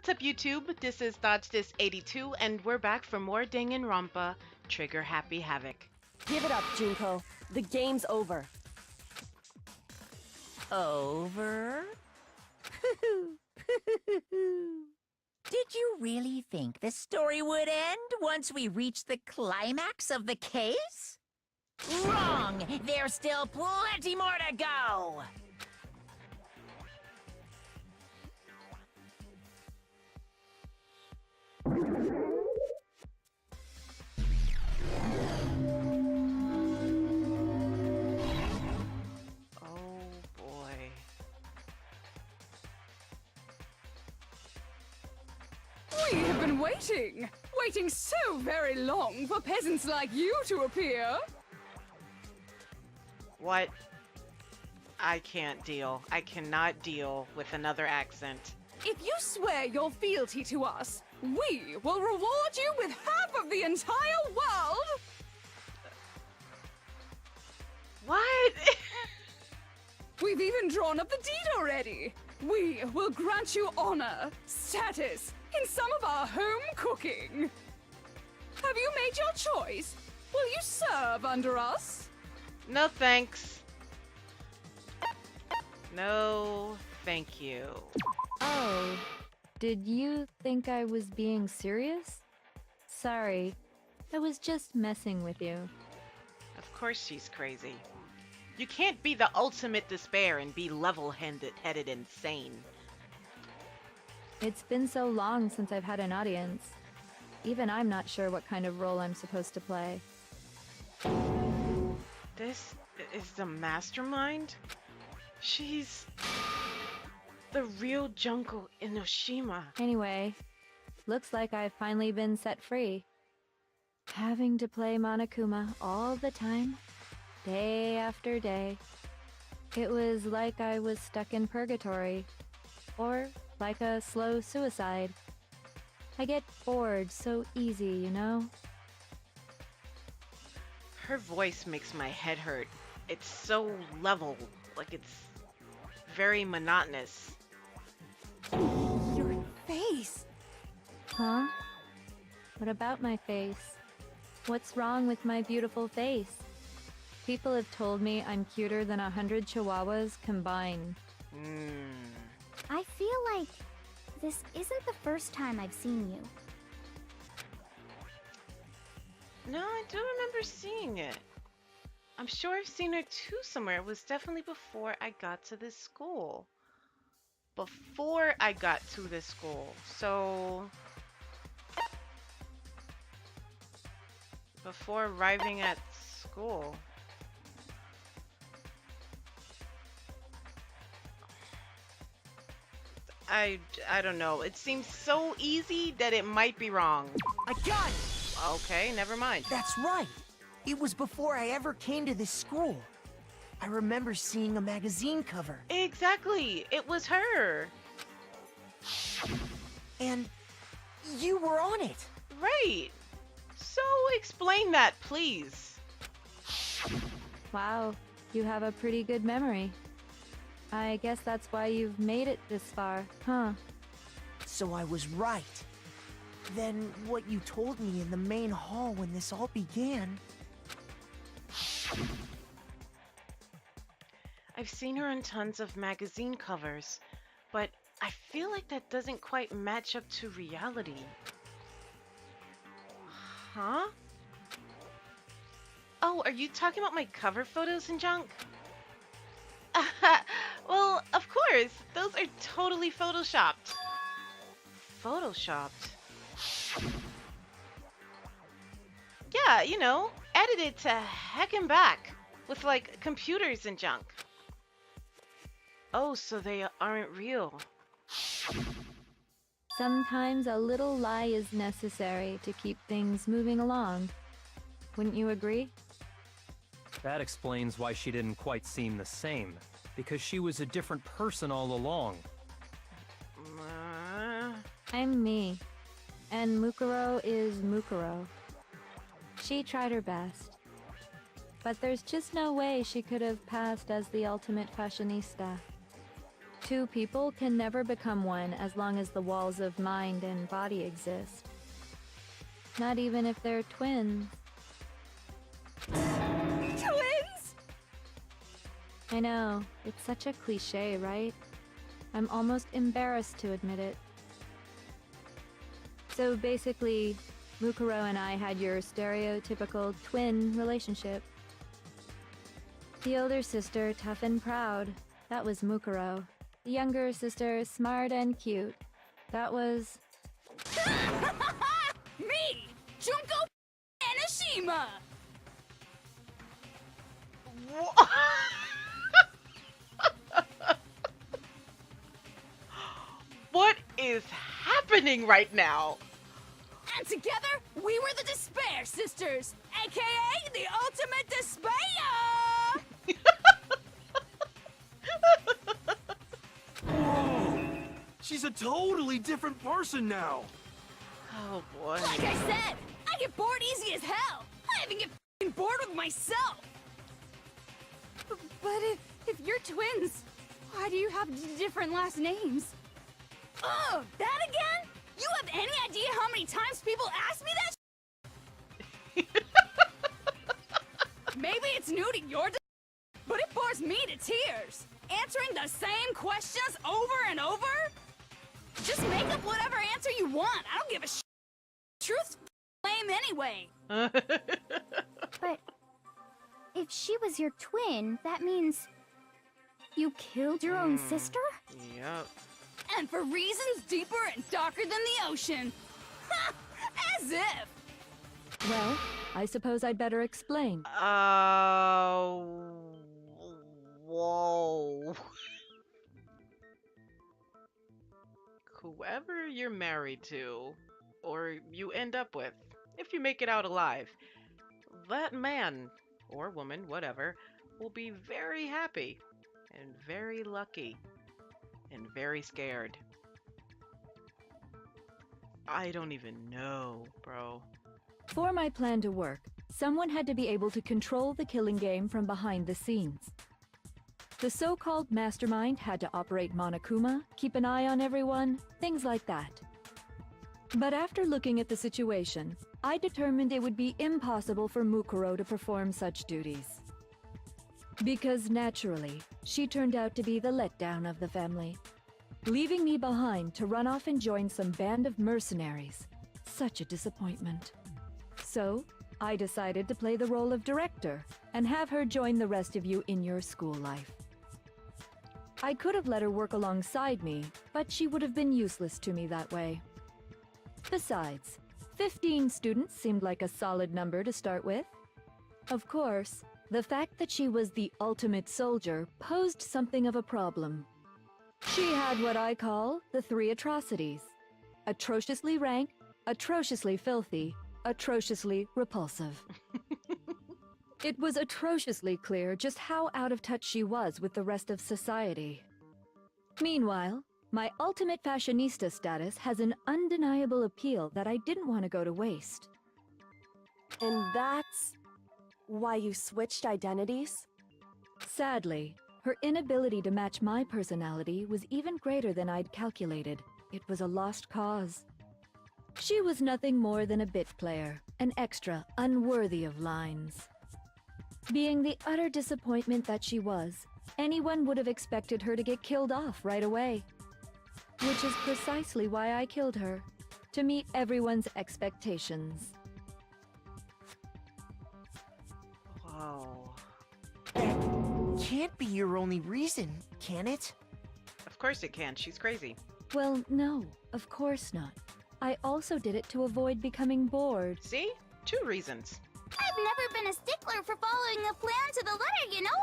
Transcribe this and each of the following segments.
What's up, YouTube? This is ThoughtsThis82, and we're back for more Danganronpa Trigger Happy Havoc. Give it up, Junko. The game's over. Over? Did you really think the story would end once we reached the climax of the case? Wrong! There's still plenty more to go! Oh boy. We have been waiting so very long for peasants like you to appear. What? I can't deal. I cannot deal with another accent. If you swear your fealty to us, we will reward you with half of the entire world. What? We've even drawn up the deed already. We will grant you honor, status, in some of our home cooking. Have you made your choice? Will you serve under us? No thanks. No, thank you. Oh, did you think I was being serious? Sorry, I was just messing with you. Of course she's crazy. You can't be the ultimate despair and be level-headed and sane. It's been so long since I've had an audience. Even I'm not sure what kind of role I'm supposed to play. This is the Mastermind? She's the real Junko Inoshima. Anyway, looks like I've finally been set free. Having to play Monokuma all the time, day after day. It was like I was stuck in purgatory. Or like a slow suicide. I get bored so easy, you know? Her voice makes my head hurt. It's so level, like it's very monotonous. Your face! Huh? What about my face? What's wrong with my beautiful face? People have told me I'm cuter than 100 chihuahuas combined. I feel like this isn't the first time I've seen you. No, I do remember seeing it. I'm sure I've seen her too somewhere. It was definitely before I got to this school. Before I got to this school. So... before arriving at school. I don't know. It seems so easy that it might be wrong. I got it! Okay, never mind. That's right. It was before I ever came to this school. I remember seeing a magazine cover. Exactly. It was her. And you were on it. Right. So explain that, please. Wow, you have a pretty good memory. I guess that's why you've made it this far, huh? So I was right. Then what you told me in the main hall when this all began... I've seen her on tons of magazine covers, but I feel like that doesn't quite match up to reality. Huh? Oh, are you talking about my cover photos and junk? Well, of course. Those are totally photoshopped. Photoshopped? Yeah, you know, edited to heck and back with like computers and junk. Oh, so they aren't real. Sometimes a little lie is necessary to keep things moving along. Wouldn't you agree? That explains why she didn't quite seem the same, because she was a different person all along. I'm me, and Mukuro is Mukuro. She tried her best, but there's just no way she could have passed as the ultimate fashionista. Two people can never become one as long as the walls of mind and body exist. Not even if they're twins. Twins? I know, it's such a cliche, right? I'm almost embarrassed to admit it. So basically, Mukuro and I had your stereotypical twin relationship. The older sister, tough and proud. That was Mukuro. The younger sister, smart and cute. That was... Me! Junko Enoshima! What is happening right now? And together, we were the Despair Sisters, aka the Ultimate Despair! Whoa! She's a totally different person now. Oh boy. Like I said, I get bored easy as hell. I even get f***ing bored with myself. But if you're twins, why do you have different last names? Oh, that again? You have any idea how many times people ask me that? Maybe it's new to your but it bores me to tears. Answering the same questions over and over? Just make up whatever answer you want. I don't give a Truth's lame anyway. But if she was your twin, that means you killed your own sister? Yep. And for reasons deeper and darker than the ocean. As if. Well, I suppose I'd better explain. Whoa. Whoever you're married to, or you end up with, if you make it out alive, that man, or woman, whatever, will be very happy, and very lucky, and very scared. I don't even know, bro. For my plan to work, someone had to be able to control the killing game from behind the scenes. The so-called Mastermind had to operate Monokuma, keep an eye on everyone, things like that. But after looking at the situation, I determined it would be impossible for Mukuro to perform such duties. Because naturally, she turned out to be the letdown of the family, leaving me behind to run off and join some band of mercenaries. Such a disappointment. So, I decided to play the role of director and have her join the rest of you in your school life. I could have let her work alongside me, but she would have been useless to me that way. Besides, 15 students seemed like a solid number to start with. Of course, the fact that she was the ultimate soldier posed something of a problem. She had what I call the three atrocities: atrociously rank, atrociously filthy, atrociously repulsive. It was atrociously clear just how out of touch she was with the rest of society. Meanwhile, my ultimate fashionista status has an undeniable appeal that I didn't want to go to waste. And that's why you switched identities? Sadly, her inability to match my personality was even greater than I'd calculated. It was a lost cause. She was nothing more than a bit player, an extra unworthy of lines. Being the utter disappointment that she was, anyone would have expected her to get killed off right away. Which is precisely why I killed her, to meet everyone's expectations. Wow. Can't be your only reason, can it? Of course it can. She's crazy. Well, no, of course not. I also did it to avoid becoming bored. See? 2 reasons. I've never been a stickler for following a plan to the letter, you know?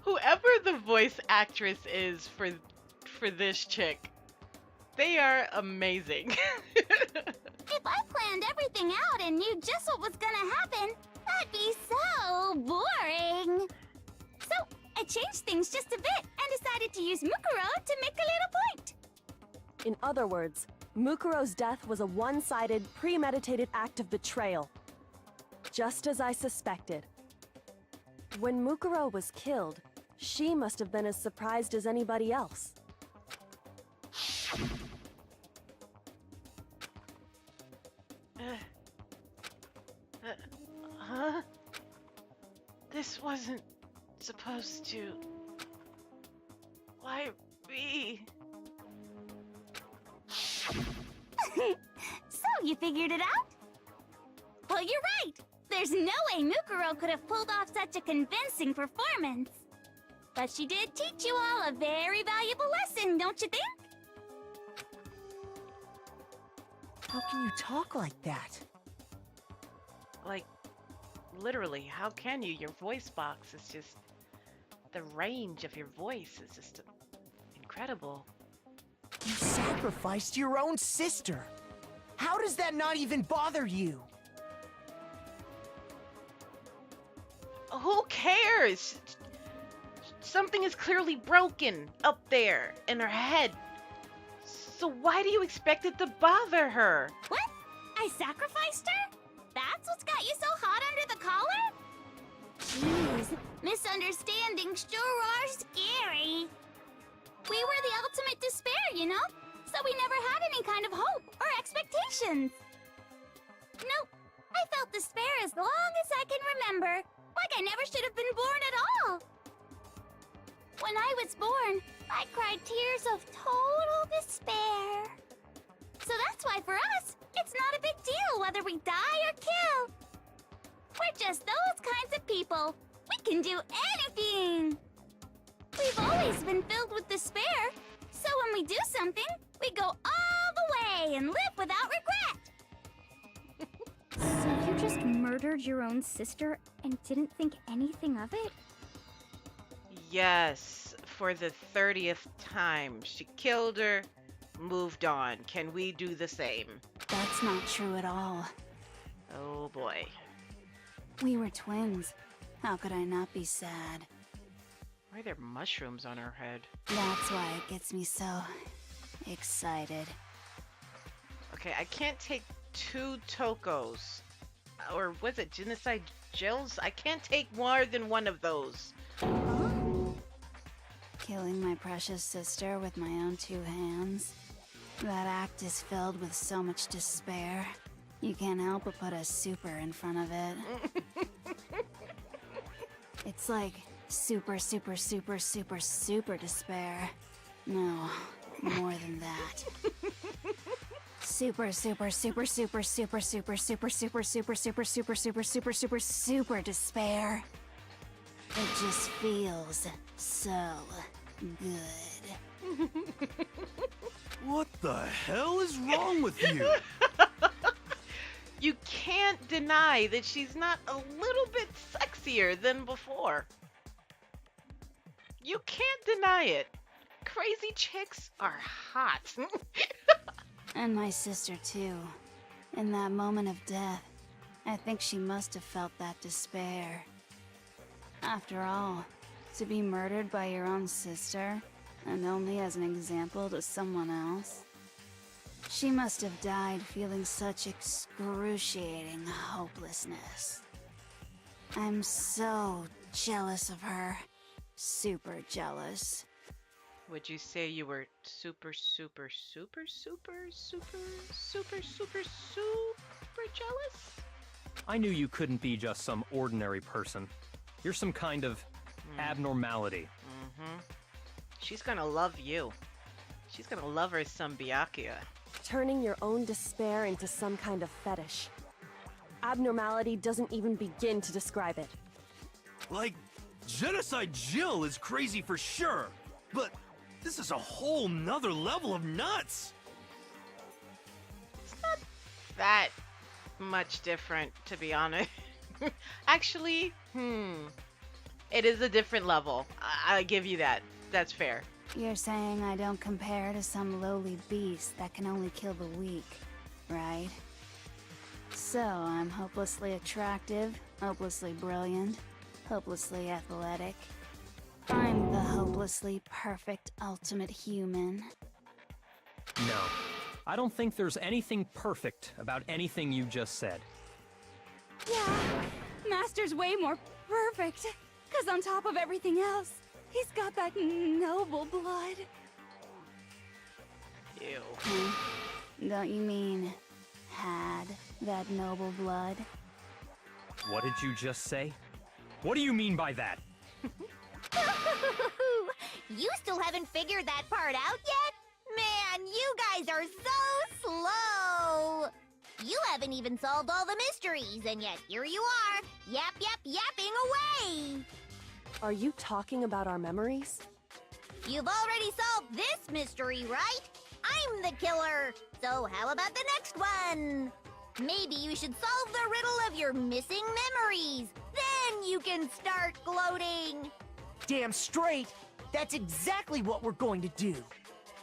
Whoever the voice actress is for this chick, they are amazing. If I planned everything out and knew just what was gonna happen, that'd be so boring. So I changed things just a bit and decided to use Mukuro to make a little point. In other words, Mukuro's death was a one-sided, premeditated act of betrayal. Just as I suspected. When Mukuro was killed, she must have been as surprised as anybody else. Huh? This wasn't supposed to. Why me? So, you figured it out? Well, you're right! There's no way Mukuro could have pulled off such a convincing performance. But she did teach you all a very valuable lesson, don't you think? How can you talk like that? Like, literally, how can you? Your voice box is just. The range of your voice is just incredible. You sacrificed your own sister. How does that not even bother you? Who cares? Something is clearly broken up there in her head. So why do you expect it to bother her? What? I sacrificed her? That's what's got you so hot under the collar? Jeez, misunderstandings sure are scary. We were the ultimate despair, you know? So we never had any kind of hope or expectations. Nope, I felt despair as long as I can remember. Like I never should have been born at all. When I was born, I cried tears of total despair. So that's why for us, it's not a big deal whether we die or kill. We're just those kinds of people. We can do anything. We've always been filled with despair, so when we do something, we go all the way and live without regret. So you just murdered your own sister and didn't think anything of it? Yes, for the 30th time. She killed her, moved on. Can we do the same? That's not true at all. Oh boy. We were twins. How could I not be sad? Why are there mushrooms on her head? That's why it gets me so excited. Okay, I can't take 2 tokos. Or was it genocide Jills? I can't take more than one of those. Killing my precious sister with my own 2 hands. That act is filled with so much despair. You can't help but put a super in front of it. It's like super, super, super, super, super despair. No, more than that. Super, super, super, super, super, super, super, super, super, super, super, super, super, super, super despair. It just feels so good. What the hell is wrong with you? You can't deny that she's not a little bit sexier than before. You can't deny it. Crazy chicks are hot. And my sister, too. In that moment of death, I think she must have felt that despair. After all, to be murdered by your own sister, and only as an example to someone else, she must have died feeling such excruciating hopelessness. I'm so jealous of her. Super jealous. Would you say you were super, super, super, super, super, super, super, super jealous? I knew you couldn't be just some ordinary person. You're some kind of abnormality. Mm-hmm. She's gonna love you. She's gonna love her some Byakuya. Turning your own despair into some kind of fetish. Abnormality doesn't even begin to describe it. Like, Genocide Jill is crazy for sure, but this is a whole nother level of nuts. It's not that much different, to be honest. Actually, it is a different level. I give you that. That's fair. You're saying I don't compare to some lowly beast that can only kill the weak, right? So I'm hopelessly attractive, hopelessly brilliant, hopelessly athletic. I'm the hopelessly perfect ultimate human. No, I don't think there's anything perfect about anything you just said. Yeah, Master's way more perfect. 'Cause on top of everything else, he's got that noble blood. Ew. Don't you mean had that noble blood? What did you just say? What do you mean by that? You still haven't figured that part out yet? Man, you guys are so slow! You haven't even solved all the mysteries, and yet here you are, yapping away! Are you talking about our memories? You've already solved this mystery, right? I'm the killer, so how about the next one? Maybe you should solve the riddle of your missing memories. Then you can start gloating. Damn straight! That's exactly what we're going to do.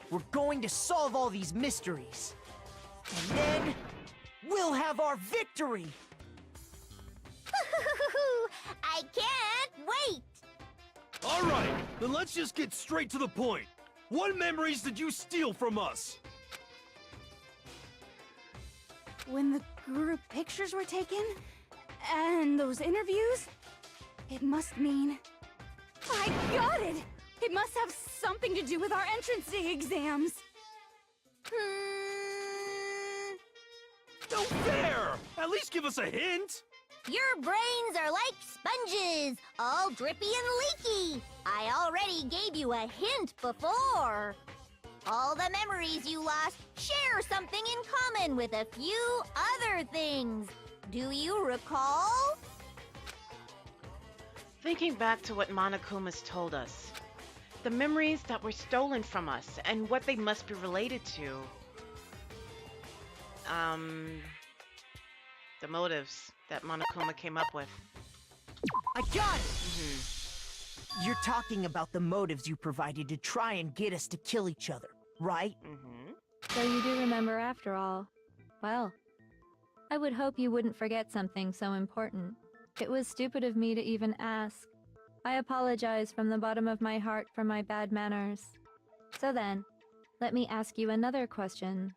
We're going to solve all these mysteries. And then, we'll have our victory! I can't wait! Alright, then let's just get straight to the point. What memories did you steal from us? When the group pictures were taken, and those interviews, it must mean... I got it! It must have something to do with our entrance exams. No fair! At least give us a hint! Your brains are like sponges, all drippy and leaky. I already gave you a hint before. All the memories you lost share something in common with a few other things. Do you recall? Thinking back to what Monokuma's told us, the memories that were stolen from us and what they must be related to. The motives that Monokuma came up with. I got it! You're talking about the motives you provided to try and get us to kill each other, right? So you do remember after all. Well, I would hope you wouldn't forget something so important. It was stupid of me to even ask. I apologize from the bottom of my heart for my bad manners. So then, let me ask you another question.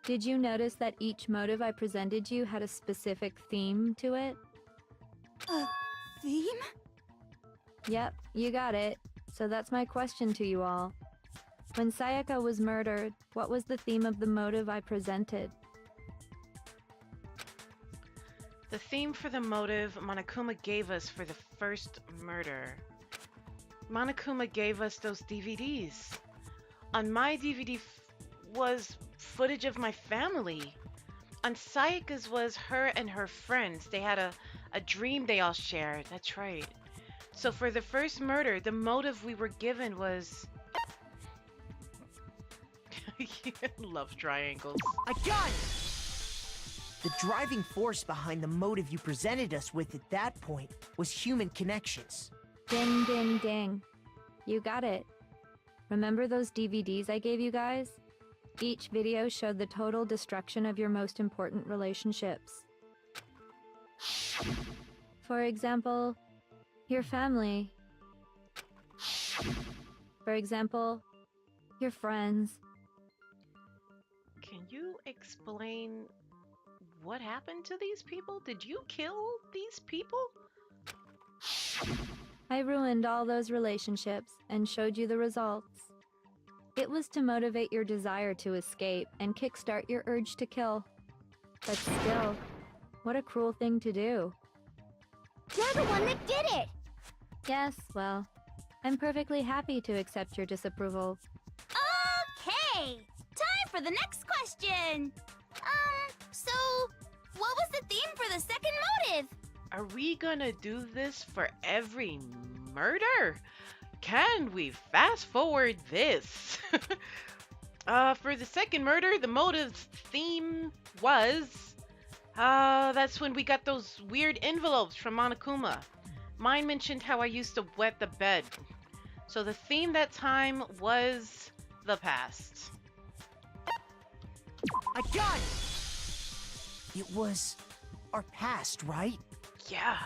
Did you notice that each motive I presented you had a specific theme to it? A theme? Yep, you got it. So that's my question to you all. When Sayaka was murdered, what was the theme of the motive I presented? The theme for the motive Monokuma gave us for the first murder. Monokuma gave us those DVDs. On my DVD was footage of my family. On Sayaka's was her and her friends. They had a dream they all shared. That's right. So for the first murder, the motive we were given was... Love triangles. I got it! The driving force behind the motive you presented us with at that point was human connections. Ding, ding, ding. You got it. Remember those DVDs I gave you guys? Each video showed the total destruction of your most important relationships. For example, your family. For example, your friends. Can you explain what happened to these people? Did you kill these people? I ruined all those relationships and showed you the results. It was to motivate your desire to escape and kickstart your urge to kill. But still, what a cruel thing to do. You're the one that did it! Yes, well, I'm perfectly happy to accept your disapproval. Okay! Time for the next question! So, what was the theme for the second motive? Are we gonna do this for every murder? Can we fast forward this? For the second murder, the motive's theme was... that's when we got those weird envelopes from Monokuma. Mine mentioned how I used to wet the bed. So the theme that time was the past. I got it! It was our past, right? Yeah.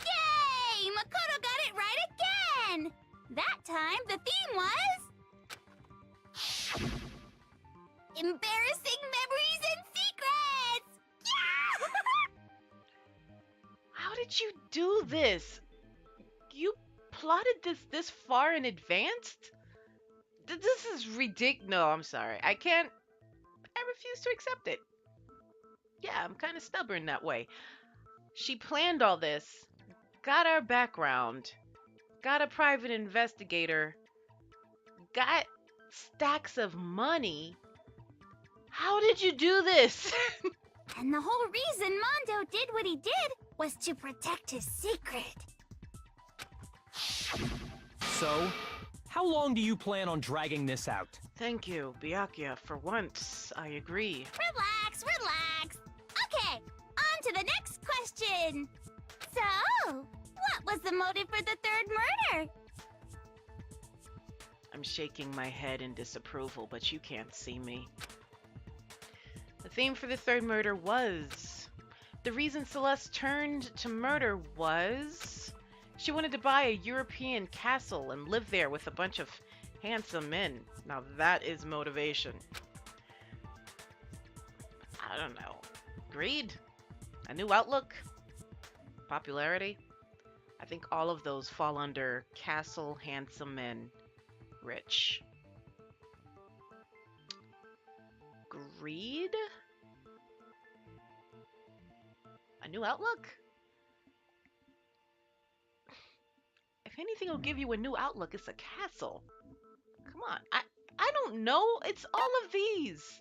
Yay! Makoto got it right again! That time, the theme was... embarrassing memories and secrets! Yeah! How did you do this? You plotted this far in advance? This is ridiculous. No, I'm sorry. I can't. I refuse to accept it. Yeah, I'm kind of stubborn that way. She planned all this, got our background, got a private investigator, got stacks of money. How did you do this? And the whole reason Mondo did what he did was to protect his secret. So, how long do you plan on dragging this out? Thank you, Byakuya. For once, I agree. Relax, relax. Okay, on to the next question. So, what was the motive for the third murder? I'm shaking my head in disapproval, but you can't see me. The theme for the third murder was... The reason Celeste turned to murder was... She wanted to buy a European castle and live there with a bunch of handsome men. Now that is motivation. I don't know. Greed? A new outlook? Popularity? I think all of those fall under castle, handsome men, rich. Greed? A new outlook? If anything will give you a new outlook, it's a castle. Come on. I don't know. It's all of these.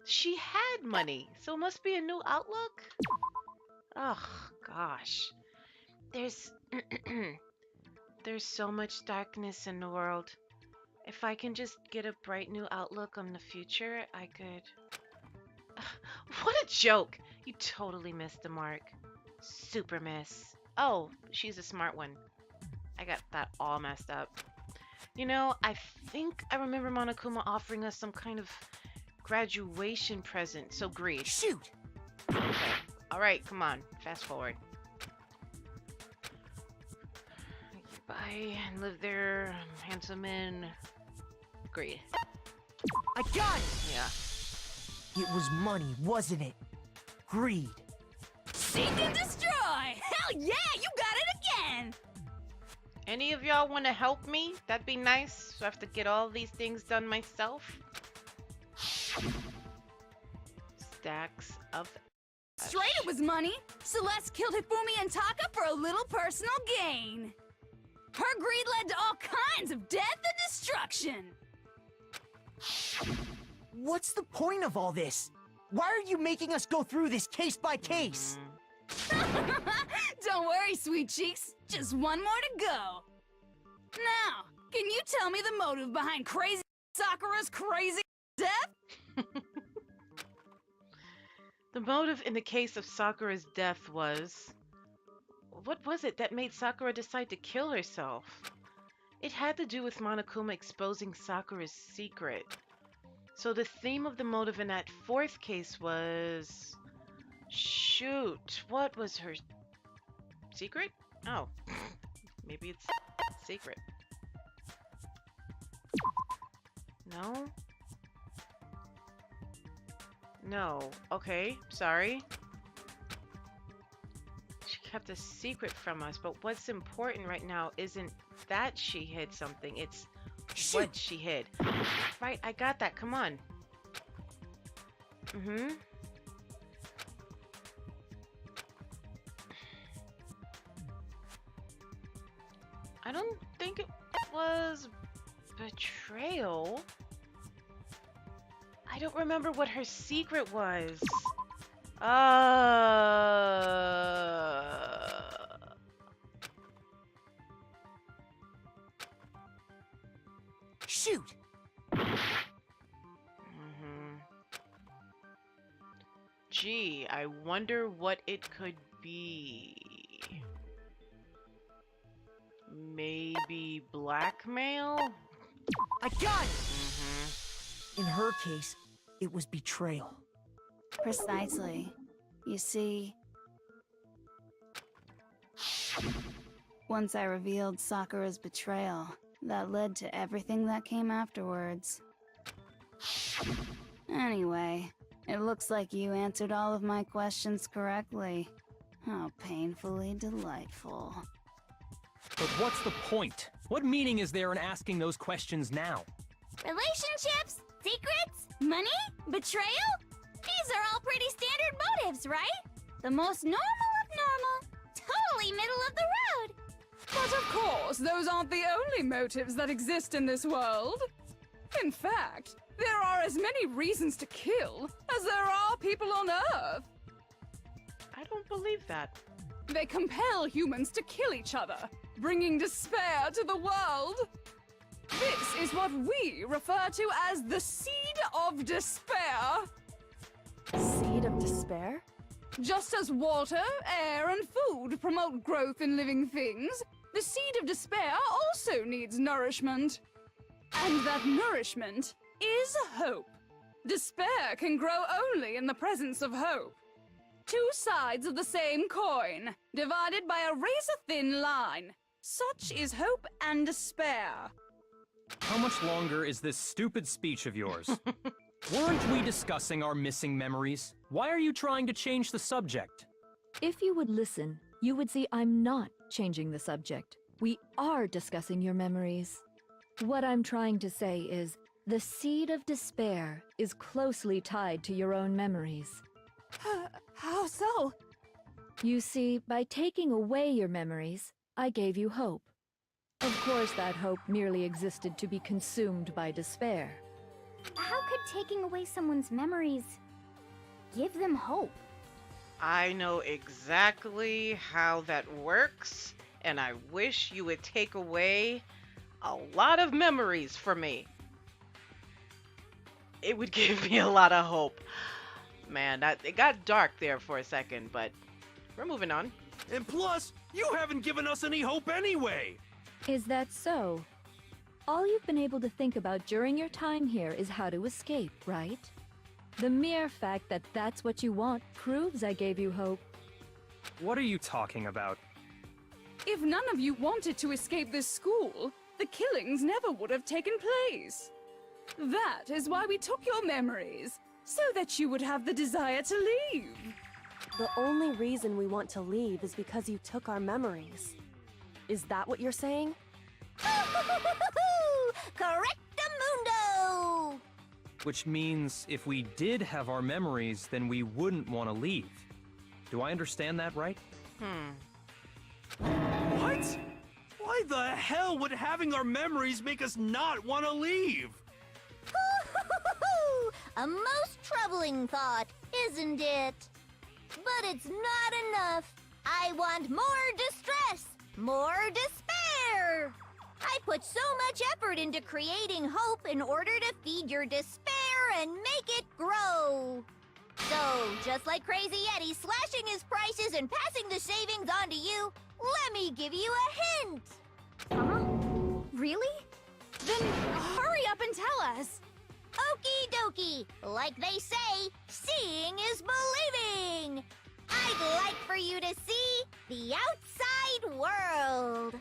She had money, so it must be a new outlook? Oh, gosh. There's so much darkness in the world. If I can just get a bright new outlook on the future, I could... What a joke! You totally missed the mark. Super miss. Oh, she's a smart one. I got that all messed up. You know, I think I remember Monokuma offering us some kind of graduation present. So greed. Shoot! Okay. Alright, come on. Fast forward. Buy and live there. Handsome men. Greed. I got it! Yeah. It was money, wasn't it? Greed. Seek and destroy! Hell yeah, you got it again! Any of y'all want to help me? That'd be nice. So I have to get all these things done myself. Stacks of... Straight it was money. Celeste killed Hifumi and Taka for a little personal gain. Her greed led to all kinds of death and destruction. What's the point of all this? Why are you making us go through this case by case? Don't worry, sweet cheeks. Just one more to go. Now, can you tell me the motive behind Crazy Sakura's crazy death? The motive in the case of Sakura's death was... What was it that made Sakura decide to kill herself? It had to do with Monokuma exposing Sakura's secret. So the theme of the motive in that fourth case was... Shoot, what was her secret? Oh, maybe it's secret. No? No. Okay, sorry. She kept a secret from us, but what's important right now isn't that she hid something, it's what she hid. Right, I got that, come on. Mm-hmm. I don't think it was betrayal. I don't remember what her secret was. Shoot! Gee, I wonder what it could be. Maybe blackmail? I got it! In her case, it was betrayal. Precisely. You see, once I revealed Sakura's betrayal, that led to everything that came afterwards. Anyway, it looks like you answered all of my questions correctly. How painfully delightful. But what's the point? What meaning is there in asking those questions now? Relationships, secrets, money, betrayal? These are all pretty standard motives, right? The most normal of normal. Totally middle of the road. But of course, those aren't the only motives that exist in this world. In fact, there are as many reasons to kill as there are people on Earth. I don't believe that. They compel humans to kill each other, bringing despair to the world. This is what we refer to as the seed of despair. Seed of despair? Just as water, air, and food promote growth in living things, the seed of despair also needs nourishment. And that nourishment is hope. Despair can grow only in the presence of hope. Two sides of the same coin, divided by a razor-thin line. Such is hope and despair. How much longer is this stupid speech of yours? Weren't we discussing our missing memories? Why are you trying to change the subject? If you would listen, you would see I'm not changing the subject. We are discussing your memories. What I'm trying to say is, the seed of despair is closely tied to your own memories. How so? You see, by taking away your memories, I gave you hope. Of course, that hope merely existed to be consumed by despair. How could taking away someone's memories give them hope? I know exactly how that works, and I wish you would take away a lot of memories from me. It would give me a lot of hope. Man, it got dark there for a second, but we're moving on. And plus, you haven't given us any hope anyway! Is that so? All you've been able to think about during your time here is how to escape, right? The mere fact that that's what you want proves I gave you hope. What are you talking about? If none of you wanted to escape this school, the killings never would have taken place. That is why we took your memories, so that you would have the desire to leave. The only reason we want to leave is because you took our memories. Is that what you're saying? Correctamundo! Which means if we did have our memories, then we wouldn't want to leave. Do I understand that right? What? Why the hell would having our memories make us not want to leave? A most troubling thought, isn't it? But it's not enough. I want more distress, more despair. I put so much effort into creating hope in order to feed your despair and make it grow. So, just like Crazy Eddie slashing his prices and passing the savings on to you, let me give you a hint. Huh? Really? Then hurry up and tell us. Okie dokie. Like they say, seeing is believing. I'd like for you to see the outside world.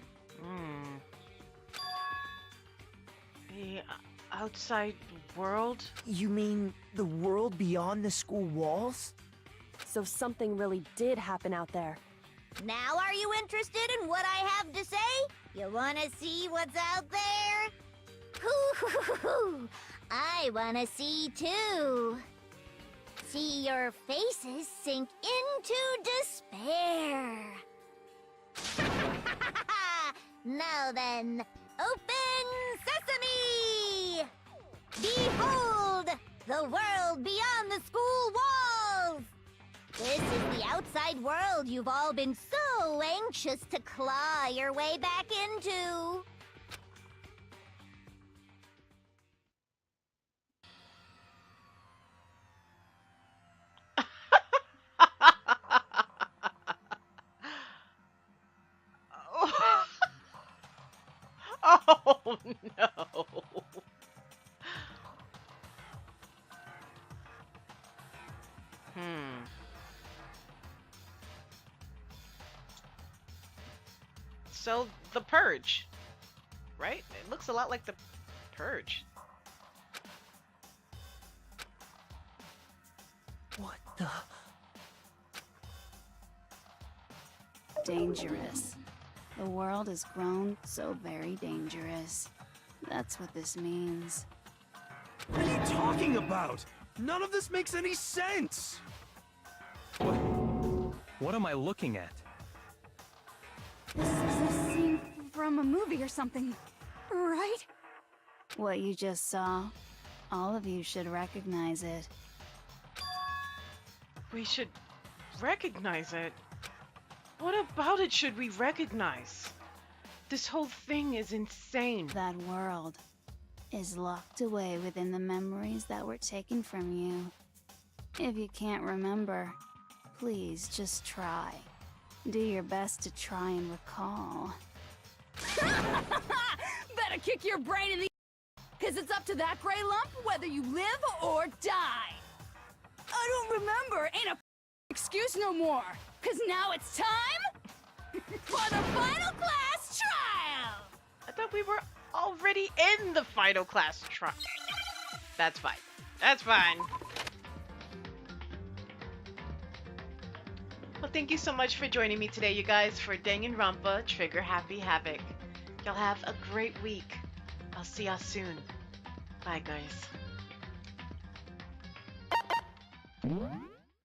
The outside world? You mean the world beyond the school walls? So something really did happen out there. Now are you interested in what I have to say? You wanna see what's out there? Hoo-hoo-hoo-hoo. I wanna see too. See your faces sink into despair. Now then, open sesame! Behold, the world beyond the school walls! This is the outside world you've all been so anxious to claw your way back into. Oh no. So, the Purge, right? It looks a lot like the Purge. What the? Dangerous. The world has grown so very dangerous. That's what this means. What are you talking about? None of this makes any sense! What am I looking at? This is a scene from a movie or something, right? What you just saw, all of you should recognize it. We should recognize it. What about it should we recognize? This whole thing is insane. That world is locked away within the memories that were taken from you. If you can't remember, please just try. Do your best to try and recall. Better kick your brain in the cause it's up to that gray lump whether you live or die. I don't remember, ain't a excuse no more. Cause now it's time for the final class trial! I thought we were already in the final class trial. That's fine. That's fine. Well, thank you so much for joining me today, you guys, for Danganronpa Trigger Happy Havoc. Y'all have a great week. I'll see y'all soon. Bye, guys.